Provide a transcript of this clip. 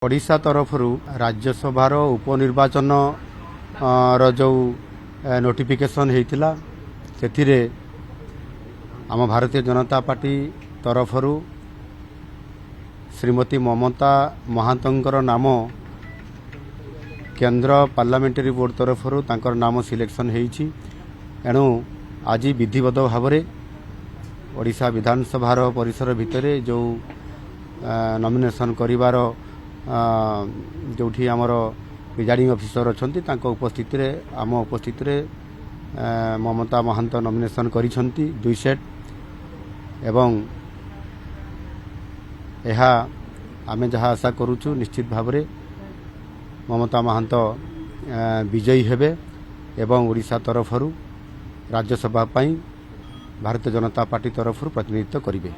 ओडिशा तरफ राज्यसभार उपनिर्वाचन जो नोटिफिकेशन होता से आम भारतीय जनता पार्टी तरफ श्रीमती ममता महांतर नाम केंद्र पार्लियामेंटरी बोर्ड तरफ नाम सिलेक्शन होती एणु आज विधिवत भाव में ओडिशा विधानसभा परिसर भितर जो नॉमिनेशन करिवार जो आमर प्रिजाइडिंग ऑफिसर अच्छा उपस्थित आम उपस्थित ममता महांत नॉमिनेशन करिसेंती 2 सेट एवं यह आमे जहाँ आशा करूछु निश्चित भाव में ममता महांत विजयी हेबे एवं ओडिशा तरफ राज्यसभा भारतीय जनता पार्टी तरफ प्रतिनिधित्व करिवे।